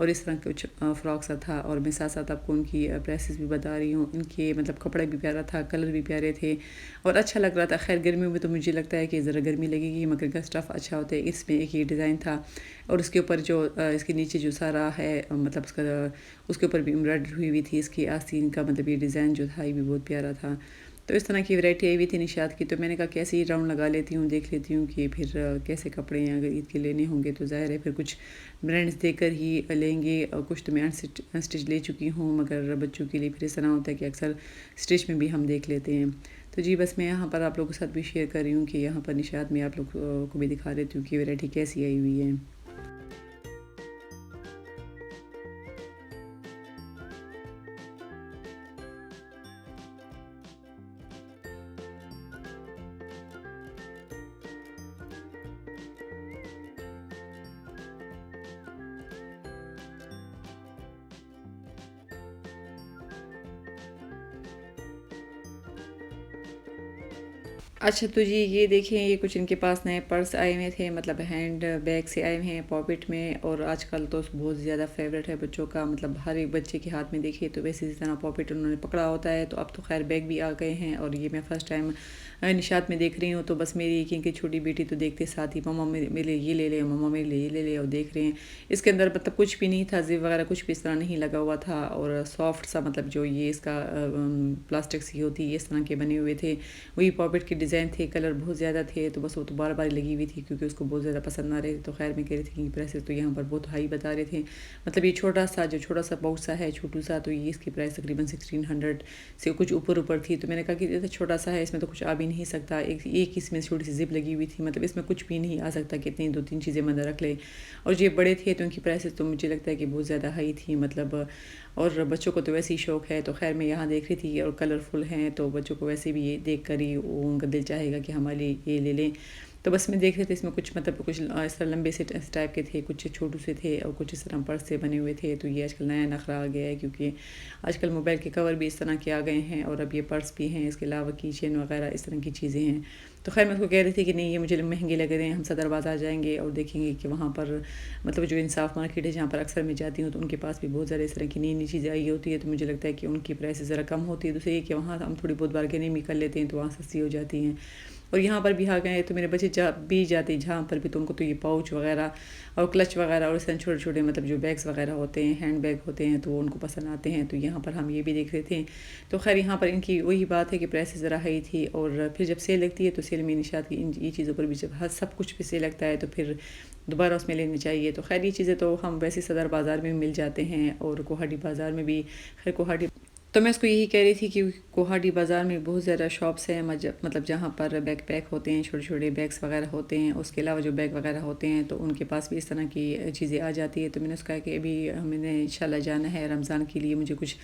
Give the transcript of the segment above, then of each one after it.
اور اس طرح کچھ فراک سا تھا، اور میں ساتھ ساتھ آپ کو ان کی پریسز بھی بتا رہی ہوں۔ ان کے مطلب کپڑا بھی پیارا تھا، کلر بھی پیارے تھے اور اچھا لگ رہا تھا۔ خیر گرمیوں میں تو مجھے لگتا ہے کہ ذرا گرمی لگے گی، مگر کا اسٹف اچھا ہوتا ہے۔ اس میں ایک یہ ڈیزائن تھا اور اس کے اوپر جو اس کے نیچے جو سارا ہے مطلب اس کے اوپر بھی امبرائڈری ہوئی ہوئی تھی اس کی آستین کا، مطلب یہ ڈیزائن جو تھا یہ بھی بہت پیارا تھا۔ تو اس طرح کی ورائٹی آئی ہوئی تھی نشاط کی، تو میں نے کہا کیسے ہی راؤنڈ لگا لیتی ہوں، دیکھ لیتی ہوں کہ پھر کیسے کپڑے ہیں، اگر عید کے لینے ہوں گے تو ظاہر ہے پھر کچھ برانڈس دے کر ہی لیں گے، اور کچھ تو میں انسٹچ لے چکی ہوں، مگر بچوں کے لیے پھر اس طرح ہوتا ہے کہ اکثر اسٹچ میں بھی ہم دیکھ لیتے ہیں۔ تو جی بس میں یہاں پر آپ لوگوں کے ساتھ بھی شیئر کر رہی ہوں کہ یہاں پر نشاط میں آپ لوگ کو بھی دکھا دیتی ہوں کہ ورائٹی کیسی آئی ہوئی ہے۔ اچھا تو جی یہ دیکھیں، یہ کچھ ان کے پاس نئے پرس آئے ہوئے تھے، مطلب ہینڈ بیگ سے آئے ہوئے ہیں پاکٹ میں، اور آج کل تو بہت زیادہ فیوریٹ ہے بچوں کا، مطلب ہر ایک بچے کے ہاتھ میں دیکھیے تو ویسے اسی طرح پاکٹ انہوں نے پکڑا ہوتا ہے۔ تو اب تو خیر بیگ بھی آ گئے ہیں، اور یہ میں فرسٹ ٹائم نشاط میں دیکھ رہی ہوں، تو بس میری ایک کہ چھوٹی بیٹی تو دیکھتے ساتھ ہی مما میرے لیے یہ لے لے، مما میرے لیے یہ لے لے، اور دیکھ رہے ہیں اس کے اندر مطلب کچھ بھی نہیں تھا، زپ وغیرہ کچھ بھی اس طرح نہیں لگا ہوا تھا، اور سافٹ سا مطلب جو یہ اس کا پلاسٹک سی ہوتی ہے اس طرح کے بنے ہوئے تھے، وہی پاکٹ کے ڈیزائن تھے، کلر بہت زیادہ تھے، تو بس وہ تو بار بار لگی ہوئی تھی کیونکہ اس کو بہت زیادہ پسند نہ رہے۔ تو خیر میں کہہ رہی تھی کہ پرائسز تو یہاں پر بہت ہائی بتا رہے تھے، مطلب یہ چھوٹا سا پاؤچ سا ہے، چھوٹو سا، تو یہ اس کی پرائس تقریباً 1600 سے کچھ اوپر تھی۔ تو میں نے کہا کہ یہ تو چھوٹا سا ہے، اس میں تو کچھ آ بھی نہیں سکتا، ایک اس میں چھوٹی سی زپ لگی ہوئی تھی، مطلب اس میں کچھ بھی نہیں آ سکتا کہ اتنی 2-3 چیزیں اندر رکھ لے، اور یہ بڑے تھے تو ان کی پرائسز تو مجھے لگتا ہے کہ بہت زیادہ ہائی تھی، مطلب اور بچوں کو تو ویسے ہی شوق ہے، تو خیر میں یہاں دیکھ رہی تھی اور کلرفل ہیں تو بچوں کو ویسے بھی یہ دیکھ کر ہی ان کا دل چاہے گا کہ ہمارے لیے یہ لے لیں۔ تو بس میں دیکھ رہے تھے اس میں کچھ مطلب کچھ اس طرح لمبے سے اس ٹائپ کے تھے، کچھ چھوٹو سے تھے، اور کچھ اس طرح پرس سے بنے ہوئے تھے۔ تو یہ آج کل نیا نخرہ آ گیا ہے کیونکہ آج کل موبائل کے کور بھی اس طرح کے آ گئے ہیں، اور اب یہ پرس بھی ہیں، اس کے علاوہ کی چین وغیرہ اس طرح کی چیزیں ہیں۔ تو خیر میں اس کو کہہ رہی تھی کہ نہیں یہ مجھے مہنگے لگ رہے ہیں، ہم صدر بازار جائیں گے اور دیکھیں گے کہ وہاں پر مطلب جو انصاف مارکیٹ ہے جہاں پر اکثر میں جاتی ہوں، تو ان کے پاس بھی بہت زیادہ اس طرح کی نئی چیزیں آئی ہوتی ہے، تو مجھے لگتا ہے کہ ان کی پرائسز ذرا کم ہوتی ہے، دوسرے یہ کہ وہاں ہم تھوڑی بہت بارگیننگ بھی کر لیتے ہیں تو وہاں سستی ہو جاتی ہیں۔ اور یہاں پر بھی آ گئے تو میرے بچے بھی جاتے جہاں پر بھی، تو ان کو تو یہ پاؤچ وغیرہ اور کلچ وغیرہ اور اس طرح چھوٹے چھوٹے مطلب جو بیگس وغیرہ ہوتے ہیں، ہینڈ بیگ ہوتے ہیں، تو وہ ان کو پسند آتے ہیں۔ تو یہاں پر ہم یہ بھی دیکھ رہے تھے، تو خیر یہاں پر ان کی وہی بات ہے کہ پرائسز ذرا ہائی تھی، اور پھر جب سیل لگتی ہے تو سیل میں نشاط کی یہ چیزوں پر بھی جب سب کچھ پہ سیل لگتا ہے تو پھر دوبارہ اس میں لینے چاہیے۔ تو خیر یہ چیزیں تو ہم ویسے صدر بازار میں بھی مل جاتے ہیں، اور کوہاٹی بازار میں بھی، خیر کوہاٹی تو میں اس کو یہی کہہ رہی تھی کہ کوہاٹی بازار میں بہت زیادہ شاپس ہیں، مطلب جہاں پر بیگ پیک ہوتے ہیں، چھوٹے چھوٹے بیگس وغیرہ ہوتے ہیں، اس کے علاوہ جو بیگ وغیرہ ہوتے ہیں تو ان کے پاس بھی اس طرح کی چیزیں آ جاتی ہے۔ تو میں نے اس کا کہ ابھی ہمیں نے انشاءاللہ جانا ہے رمضان کے لیے، مجھے کچھ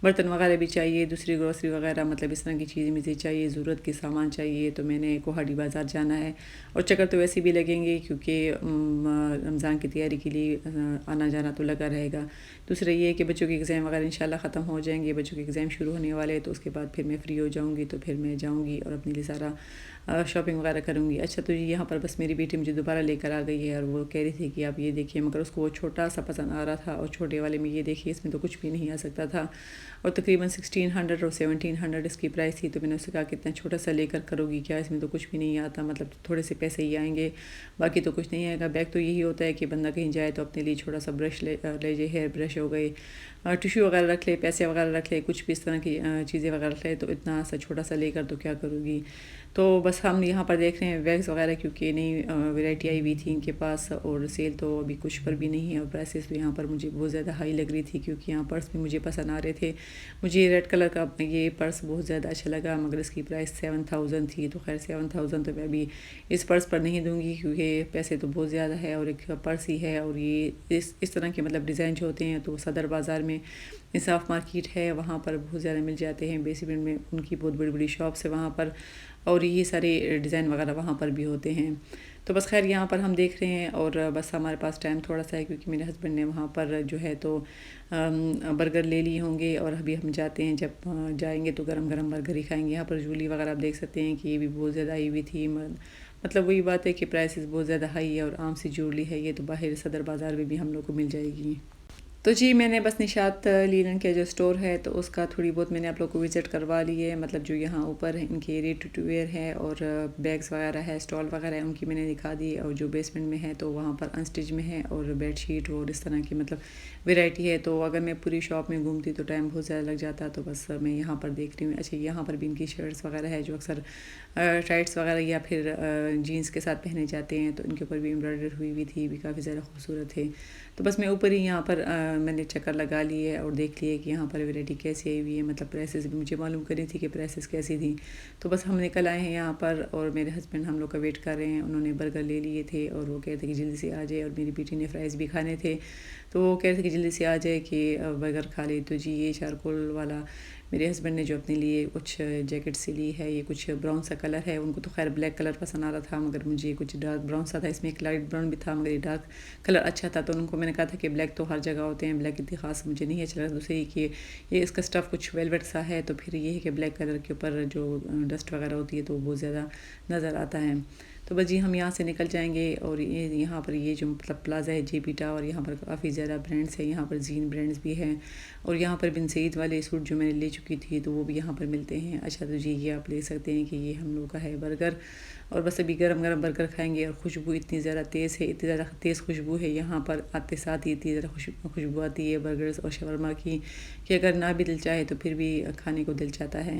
برتن وغیرہ بھی چاہیے، دوسری گروسری وغیرہ مطلب اس طرح کی چیزیں مجھے چاہیے، ضرورت کے سامان چاہیے، تو میں نے کوہاٹی بازار جانا ہے، اور چکر تو ویسے بھی لگیں گے کیونکہ رمضان کی تیاری کے لیے آنا جانا تو لگا رہے گا۔ دوسرا یہ ہے کہ بچوں کے ایگزام وغیرہ انشاءاللہ ختم ہو جائیں گے، بچوں کے ایگزام شروع ہونے والے، تو اس کے بعد پھر میں فری ہو جاؤں گی، تو پھر میں جاؤں گی اور اپنے لیے سارا شاپنگ وغیرہ کروں گی۔ اچھا تو یہاں پر بس میری بیٹی مجھے دوبارہ لے کر آ گئی ہے، اور وہ کہہ رہی تھی کہ آپ یہ دیکھیے، مگر اس کو وہ چھوٹا سا پسند آ رہا تھا، اور چھوٹے والے میں یہ دیکھیے اس میں تو کچھ بھی نہیں آ سکتا تھا، اور تقریباً 1600 اور 1700 اس کی پرائس تھی۔ تو میں نے اس سے کہا کہ اتنا چھوٹا سا لے کر کرو گی کیا، اس میں تو کچھ بھی نہیں آتا، مطلب تھوڑے سے پیسے ہی آئیں گے، باقی تو کچھ نہیں آئے گا۔ بیگ تو یہی ہوتا ہے کہ بندہ کہیں جائے تو اپنے لیے چھوٹا سا برش لے جائے، ہیئر برش ہو گئے، ٹیشو وغیرہ رکھ لے، پیسے وغیرہ رکھ لے، کچھ بھی اس طرح کی چیزیں وغیرہ رکھ لے، تو اتنا سا چھوٹا سا لے کر تو کیا کروں گی۔ تو بس ہم یہاں پر دیکھ رہے ہیں بیگس وغیرہ کیونکہ نئی ورائٹی آئی ہوئی تھی ان کے پاس، اور سیل تو ابھی کچھ پر بھی نہیں ہے، اور پرائسز تو یہاں پر مجھے بہت زیادہ ہائی لگ رہی تھی کیونکہ یہاں پرس بھی مجھے پسند آ رہے تھے۔ مجھے ریڈ کلر کا یہ پرس بہت زیادہ اچھا لگا، مگر اس کی پرائس 7000 تھی، تو خیر 7000 تو میں ابھی اس پرس پر نہیں دوں گی کیونکہ پیسے تو بہت زیادہ ہے، اور ایک پرس ہی ہے، اور یہ اس طرح کے مطلب ڈیزائن جو ہوتے ہیں تو صدر بازار میں انصاف مارکیٹ ہے وہاں پر بہت زیادہ مل جاتے ہیں، بیسمنٹ میں ان کی بہت بڑی بڑی شاپس ہے وہاں پر، اور یہ سارے ڈیزائن وغیرہ وہاں پر بھی ہوتے ہیں۔ تو بس خیر یہاں پر ہم دیکھ رہے ہیں، اور بس ہمارے پاس ٹائم تھوڑا سا ہے کیونکہ میرے ہسبینڈ نے وہاں پر جو ہے تو برگر لے لیے ہوں گے، اور ابھی ہم جاتے ہیں، جب جائیں گے تو گرم گرم برگر ہی کھائیں گے۔ یہاں پر جولی وغیرہ آپ دیکھ سکتے ہیں کہ یہ بھی بہت زیادہ آئی ہوئی تھی، مطلب وہی بات ہے کہ پرائسز بہت زیادہ ہائی ہے، اور عام سی جولی ہے یہ تو باہر صدر بازار میں بھی ہم لوگ کو مل جائے گی۔ تو جی میں نے بس نشاط لینن کے جو اسٹور ہے تو اس کا تھوڑی بہت میں نے آپ لوگ کو وزٹ کروا لی ہے، مطلب جو یہاں اوپر ان کے ریڈی ٹو ویئر ہے اور بیگز وغیرہ ہے، اسٹال وغیرہ ہے، ان کی میں نے دکھا دی، اور جو بیسمنٹ میں ہے تو وہاں پر انسٹچ میں ہے اور بیڈ شیٹ اور اس طرح کی مطلب ویرائٹی ہے۔ تو اگر میں پوری شاپ میں گھومتی تو ٹائم بہت زیادہ لگ جاتا، تو بس میں یہاں پر دیکھ رہی ہوں۔ اچھا یہاں پر بھی ان کی شرٹس وغیرہ ہے جو اکثر ٹائٹس وغیرہ یا پھر جینس کے ساتھ پہنے جاتے ہیں، تو ان کے اوپر بھی امبرائڈر ہوئی ہوئی تھی، بھی کافی زیادہ خوبصورت ہے۔ تو بس میں اوپر ہی یہاں پر میں نے چکر لگا لی ہے اور دیکھ لیے کہ یہاں پر ویرائٹی کیسی آئی ہوئی ہے، مطلب پرائسز بھی مجھے معلوم کرنی تھی کہ پرائسز کیسی تھیں۔ تو بس ہم نکل آئے ہیں یہاں پر، اور میرے ہسبینڈ ہم لوگ کا ویٹ کر رہے ہیں، انہوں نے برگر لے لیے تھے اور وہ کہتے کہ جلدی سے آ جائے، اور میری بیٹی نے فرائز بھی کھانے تھے، تو وہ کہتے کہ جلدی سے آ جائے کہ برگر کھا لے۔ تو جی یہ چارکول والا میرے ہسبینڈ نے جو اپنے لیے کچھ جیکٹ سی لی ہے، یہ کچھ براؤن سا کلر ہے، ان کو تو خیر بلیک کلر پسند آ رہا تھا، مگر مجھے کچھ ڈارک براؤن سا تھا، اس میں ایک لائٹ براؤن بھی تھا، مگر یہ ڈارک کلر اچھا تھا، تو ان کو میں نے کہا تھا کہ بلیک تو ہر جگہ ہوتے ہیں، بلیک اتنی خاص مجھے نہیں اچھا لگا، دوسرے ہی کہ یہ اس کا اسٹف کچھ ویلویٹ سا ہے، تو پھر یہ ہے کہ بلیک کلر کے اوپر جو ڈسٹ وغیرہ ہوتی ہے تو وہ بہت زیادہ نظر آتا ہے۔ تو بس جی ہم یہاں سے نکل جائیں گے، اور یہاں پر یہ جو مطلب پلازا ہے جے پیٹا، اور یہاں پر کافی زیادہ برانڈس ہیں، یہاں پر زین برانڈس بھی ہیں، اور یہاں پر بن سعید والے سوٹ جو میں نے لے چکی تھی تو وہ بھی یہاں پر ملتے ہیں۔ اچھا تو جی یہ آپ لے سکتے ہیں کہ یہ ہم لوگ کا ہے برگر، اور بس ابھی گرم گرم برگر کھائیں گے، اور خوشبو اتنی زیادہ تیز ہے، اتنی زیادہ تیز خوشبو ہے یہاں پر آتے ساتھ ہی اتنی زیادہ خوشبو آتی ہے برگرز اور شاورما کی کہ اگر نہ بھی دل چاہے تو پھر بھی کھانے کو دل چاہتا ہے۔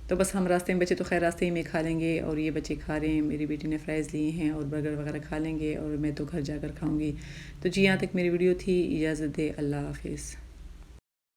تو بس ہم راستے میں بچے تو خیر راستے ہی میں کھا لیں گے، اور یہ بچے کھا رہے ہیں، میری بیٹی نے فرائز لیے ہیں اور برگر وغیرہ کھا لیں گے، اور میں تو گھر جا کر کھاؤں گی۔ تو جی یہاں تک میری ویڈیو تھی، اجازت دے، اللہ حافظ۔